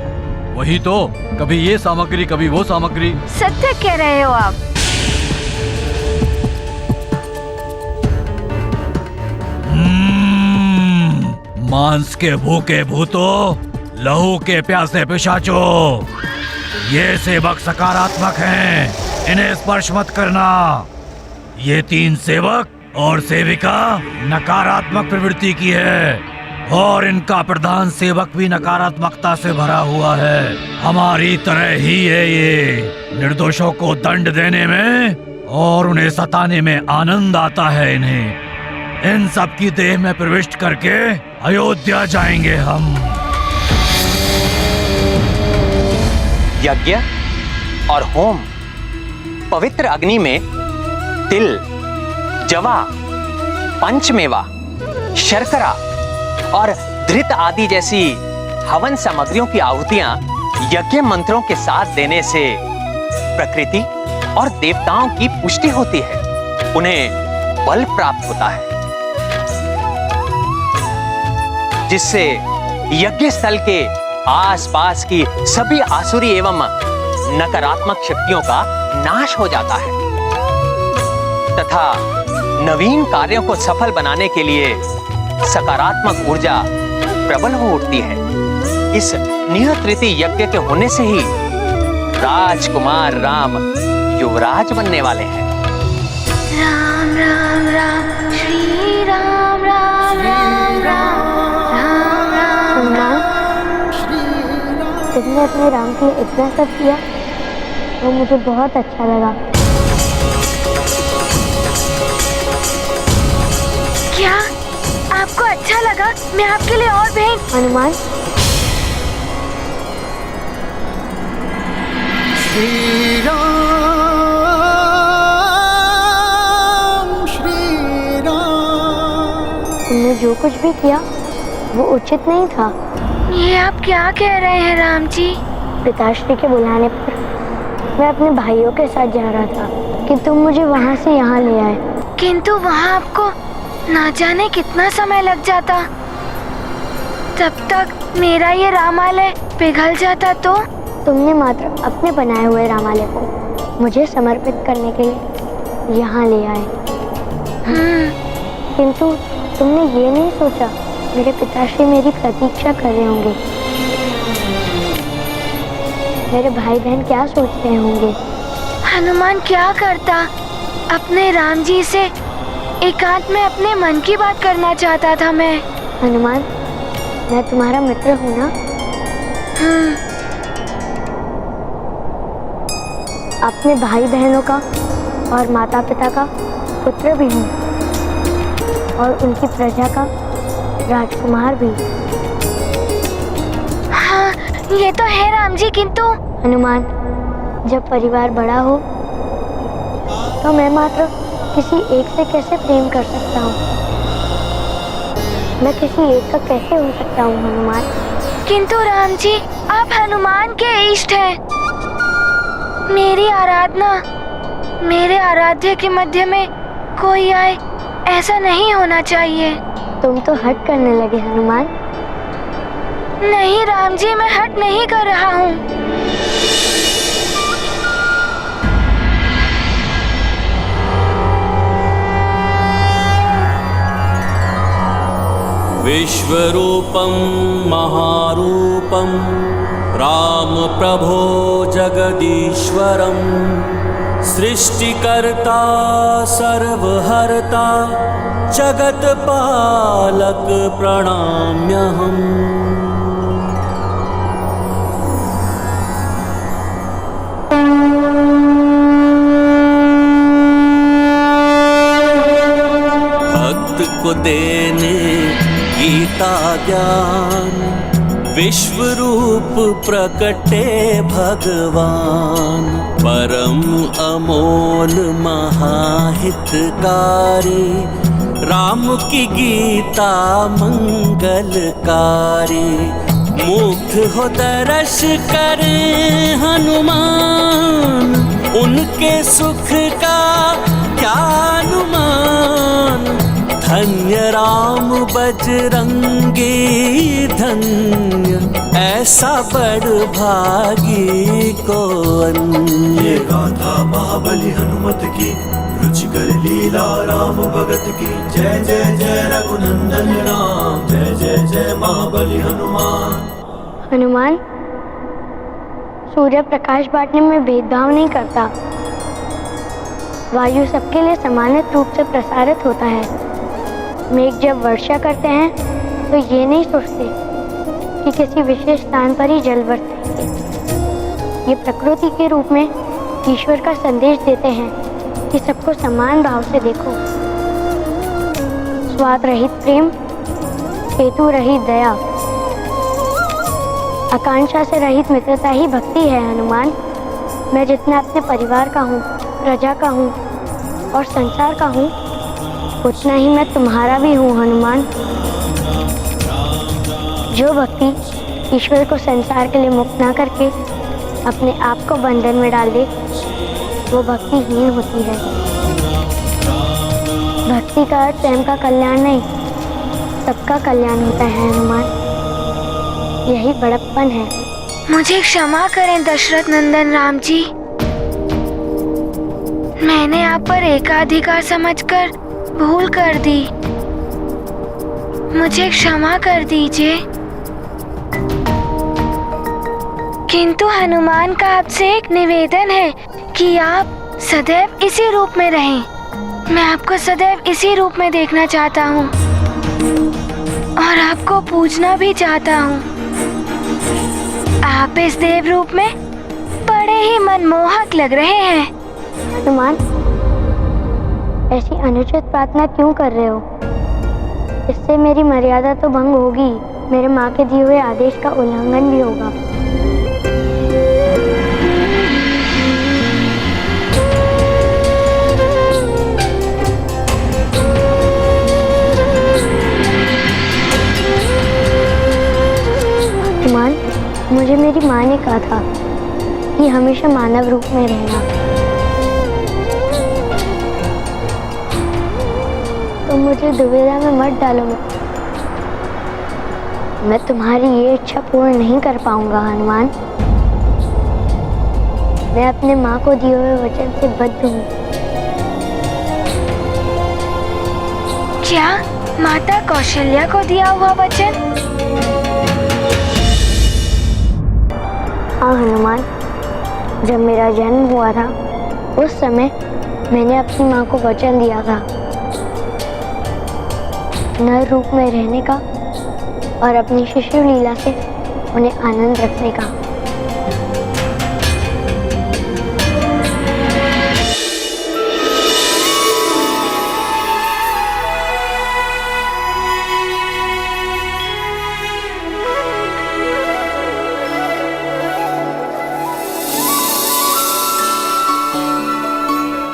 वही तो, कभी ये सामग्री कभी वो सामग्री। सत्य कह रहे हो आप। मांस के भूखे भूतों, लहू के प्यासे पिशाचों, ये सेवक सकारात्मक हैं, इन्हें स्पर्श मत करना। ये 3 सेवक और सेविका नकारात्मक प्रवृत्ति की है और इनका प्रधान सेवक भी नकारात्मकता से भरा हुआ है। हमारी तरह ही है ये। निर्दोषों को दंड देने में और उन्हें सताने में आनंद आता है इन्हें। इन सब की देह में प्रविष्ट करके अयोध्या जाएंगे हम। यज्ञ और होम, पवित्र अग्नि में तिल, जवा, पंचमेवा, शर्करा और धृत आदि जैसी हवन सामग्रियों की आहुतियां यज्ञ मंत्रों के साथ देने से प्रकृति और देवताओं की पुष्टि होती है, उन्हें बल प्राप्त होता है, जिससे यज्ञ स्थल के आसपास की सभी आसुरी एवं नकारात्मक शक्तियों का नाश हो जाता है तथा नवीन कार्यों को सफल बनाने के लिए सकारात्मक ऊर्जा प्रबल हो उठती है। इस नियत यज्ञ के होने से ही राजकुमार राम युवराज बनने वाले हैं। राम राम राम श्री राम राम राम राम राम राम। तुमने अपने राम के लिए इतना सब किया, वो मुझे बहुत अच्छा लगा। क्या आपको अच्छा लगा? मैं आपके लिए और बहन हनुमान, श्री राम श्री राम। तुमने जो कुछ भी किया वो उचित नहीं था। ये आप क्या कह रहे हैं राम जी? पिताश्री के बुलाने पर मैं अपने भाइयों के साथ जा रहा था कि तुम मुझे वहाँ से यहाँ ले आए। किंतु वहाँ आपको ना जाने कितना समय लग जाता। तब तक मेरा ये रामालय पिघल जाता तो? तुमने मात्र अपने बनाए हुए रामालय को मुझे समर्पित करने के लिए यहाँ ले आए। किंतु तुमने ये नहीं सोचा मेरे पिताश्री मेरी प्रतीक्षा कर रहे होंगे, मेरे भाई बहन क्या सोच रहे होंगे। हनुमान क्या करता? अपने राम जी से एकांत में अपने मन की बात करना चाहता था मैं। हनुमान, मैं तुम्हारा मित्र हूँ ना? अपने भाई बहनों का और माता पिता का पुत्र भी हूँ और उनकी प्रजा का राजकुमार भी। हाँ, ये तो है राम जी, किंतु हनुमान, जब परिवार बड़ा हो तो मैं मात्र किसी एक से कैसे प्रेम कर सकता हूँ? मैं किसी एक का कैसे हो सकता हूँ हनुमान? किंतु राम जी, आप हनुमान के इष्ट हैं। मेरी आराधना, मेरे आराध्य के मध्य में कोई आए, ऐसा नहीं होना चाहिए। तुम तो हट करने लगे हनुमान। नहीं राम जी, मैं हट नहीं कर रहा हूँ। विश्वरूपं महारूपं राम प्रभो जगदीश्वरं सृष्टिकर्ता सर्वहर्ता जगत्पालक प्रणम्यहम्। भक्त को देने गीता ज्ञान विश्व रूप प्रकटे भगवान परम अमोल महाहितकारी राम की गीता मंगलकारी मुग्ध हो दर्श करें हनुमान उनके सुख का क्या अनुमान धन्य राम बजरंगी धन्य ऐसा बड़ भागी कौन। ये गाथा महाबली हनुमत की रुचिकर लीला राम भगत की जय जय जय रघुनंदन राम जय जय जय महाबली हनुमान। हनुमान, सूर्य प्रकाश बांटने में भेदभाव नहीं करता। वायु सबके लिए समानित रूप से प्रसारित होता है। मेघ जब वर्षा करते हैं तो ये नहीं सोचते कि किसी विशेष स्थान पर ही जल बरसेंगे। ये प्रकृति के रूप में ईश्वर का संदेश देते हैं कि सबको समान भाव से देखो। स्वार्थ रहित प्रेम, हेतु रहित दया, आकांक्षा से रहित मित्रता ही भक्ति है। हनुमान, मैं जितना अपने परिवार का हूँ, प्रजा का हूँ और संसार का हूँ, उतना ही मैं तुम्हारा भी हूँ। हनुमान, जो भक्ति ईश्वर को संसार के लिए मुक्त ना करके अपने आप को बंधन में डाल दे, वो भक्तिहीन होती है। भक्ति का अर्थ स्वयं का कल्याण नहीं, सबका कल्याण होता है। हनुमान, यही बड़प्पन है। मुझे क्षमा करें दशरथ नंदन राम जी, मैंने आप पर एकाधिकार समझकर भूल कर दी। मुझे क्षमा कर दीजिए। किंतु हनुमान का आपसे एक निवेदन है कि आप सदैव इसी रूप में रहें। मैं आपको सदैव इसी रूप में देखना चाहता हूँ और आपको पूजना भी चाहता हूँ। आप इस देव रूप में बड़े ही मनमोहक लग रहे हैं। हनुमान, ऐसी अनुचित प्रार्थना क्यों कर रहे हो? इससे मेरी मर्यादा तो भंग होगी, मेरे माँ के दिए हुए आदेश का उल्लंघन भी होगा। हनुमान, मुझे मेरी माँ ने कहा था कि हमेशा मानव रूप में रहना। तो मुझे दुविधा में मत डालो। मैं तुम्हारी ये इच्छा पूर्ण नहीं कर पाऊंगा। हनुमान, मैं अपने माँ को दिए हुए वचन से बद्ध हूँ। क्या माता कौशल्या को दिया हुआ वचन? हाँ हनुमान, जब मेरा जन्म हुआ था उस समय मैंने अपनी माँ को वचन दिया था नर रूप में रहने का और अपनी शिशु लीला से उन्हें आनंद रखने का।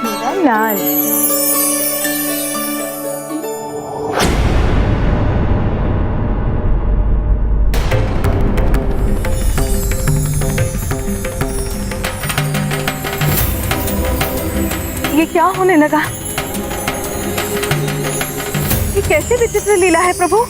मेरा लाल, ये क्या होने लगा? ये कैसे विचित्र लीला है प्रभु?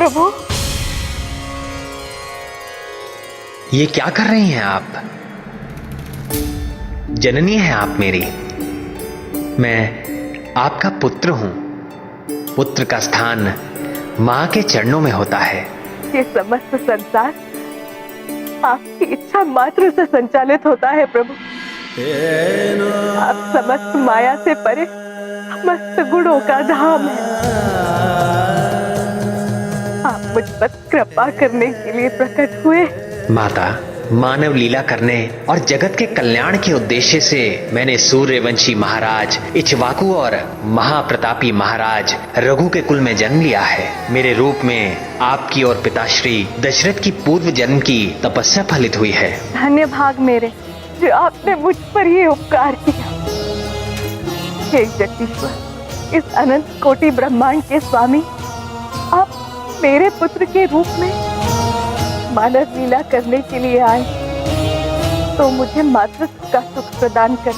प्रभु। ये क्या कर रही हैं आप? जननी है आप मेरी। मैं आपका पुत्र हूं। पुत्र का स्थान मां के चरणों में होता है। ये समस्त संसार आपकी इच्छा मात्र से संचालित होता है प्रभु। आप समस्त माया से परे समस्त गुणों का धाम है। आप मुझ पर कृपा करने के लिए प्रकट हुए। माता, मानव लीला करने और जगत के कल्याण के उद्देश्य से मैंने सूर्यवंशी महाराज इक्ष्वाकु और महाप्रतापी महाराज रघु के कुल में जन्म लिया है। मेरे रूप में आपकी और पिताश्री दशरथ की पूर्व जन्म की तपस्या फलित हुई है। धन्य भाग मेरे जो आपने मुझ पर ये उपकार किया। हे जगदीश्वर, इस अनंत कोटि ब्रह्मांड के स्वामी, आप मेरे पुत्र के रूप में मानव लीला करने के लिए आए तो मुझे मातृत्व का सुख प्रदान कर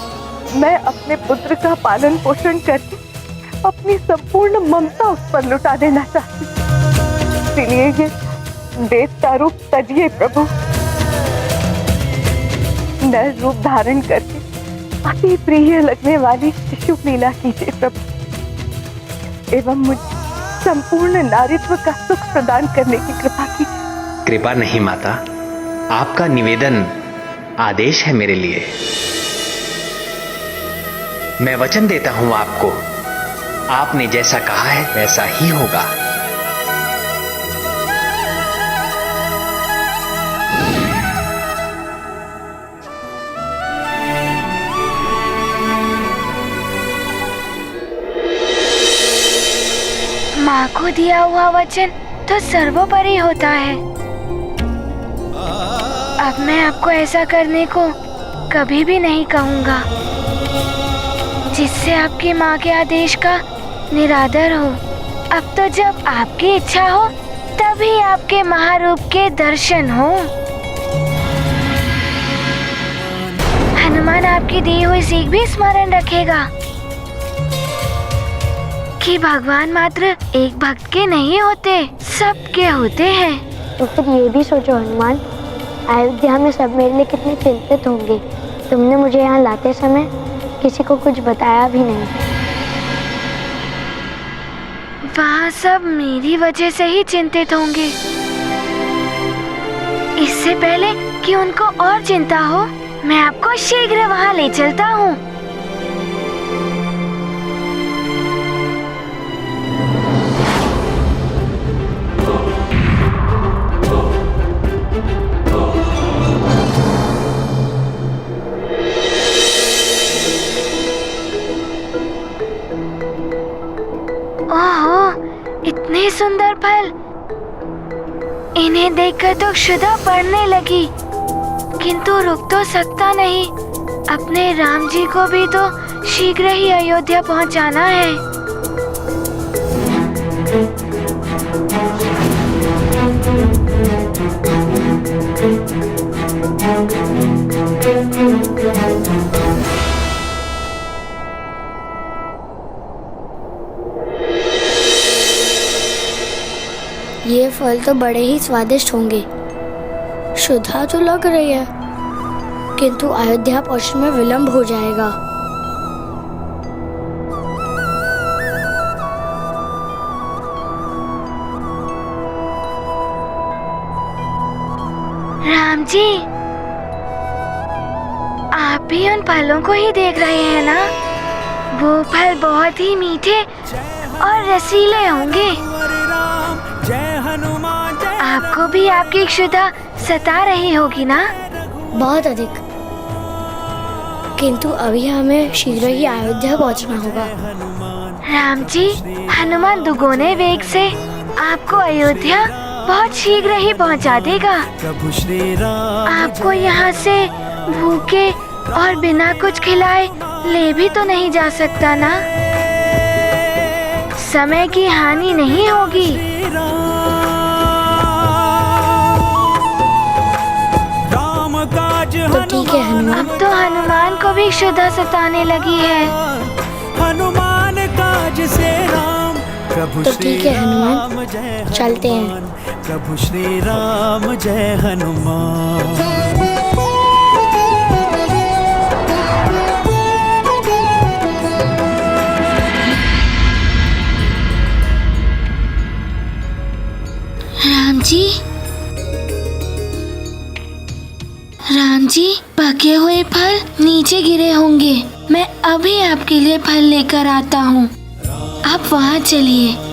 मैं अपने पुत्र का पालन पोषण करके अपनी संपूर्ण ममता उस पर लुटा देना चाहती। इसलिए ये देवता रूप तजिए प्रभु। नर रूप धारण करके अति प्रिय लगने वाली शिशु लीला कीजिए प्रभु, एवं मुझे संपूर्ण नारीत्व का सुख प्रदान करने की कृपा कीजिए। कृपा नहीं माता, आपका निवेदन आदेश है मेरे लिए। मैं वचन देता हूं आपको, आपने जैसा कहा है वैसा ही होगा। माँ को दिया हुआ वचन तो सर्वोपरि होता है। अब मैं आपको ऐसा करने को कभी भी नहीं कहूँगा जिससे आपकी माँ के आदेश का निरादर हो। अब तो जब आपकी इच्छा हो तभी आपके महारूप के दर्शन हो। हनुमान आपकी दी हुई सीख भी स्मरण रखेगा कि भगवान मात्र एक भक्त के नहीं होते, सबके होते हैं। तो फिर ये भी सोचो हनुमान, अयोध्या में सब मेरे लिए कितने चिंतित होंगे। तुमने मुझे यहाँ लाते समय किसी को कुछ बताया भी नहीं। वहाँ सब मेरी वजह से ही चिंतित होंगे। इससे पहले कि उनको और चिंता हो, मैं आपको शीघ्र वहाँ ले चलता हूँ। इतने सुंदर फल, इन्हें देखकर तो क्षुधा बढ़ने लगी, किंतु रुक तो सकता नहीं। अपने राम जी को भी तो शीघ्र ही अयोध्या पहुंचाना है। ये फल तो बड़े ही स्वादिष्ट होंगे। क्षुधा तो लग रही है, किंतु अयोध्या पहुंचने में विलंब हो जाएगा। राम जी, आप भी उन फलों को ही देख रहे हैं ना? वो फल बहुत ही मीठे और रसीले होंगे। आपको भी आपकी क्षुधा सता रही होगी ना? बहुत अधिक, किंतु अभी हमें शीघ्र ही अयोध्या पहुंचना होगा। राम जी, हनुमान दुगुने वेग से आपको अयोध्या बहुत शीघ्र ही पहुंचा देगा। आपको यहाँ से भूखे और बिना कुछ खिलाए ले भी तो नहीं जा सकता ना? समय की हानि नहीं होगी। तो ठीक है हनुमान। अब तो हनुमान को भी क्षुधा सताने लगी है। हनुमान काज से राम प्रभु तो श्री ठीक है राम हनुमान, जय चलते हैं। हनुमान, प्रभु श्री राम जय हनुमान। राम जी, पके हुए फल नीचे गिरे होंगे। मैं अभी आपके लिए फल लेकर आता हूँ। आप वहाँ चलिए।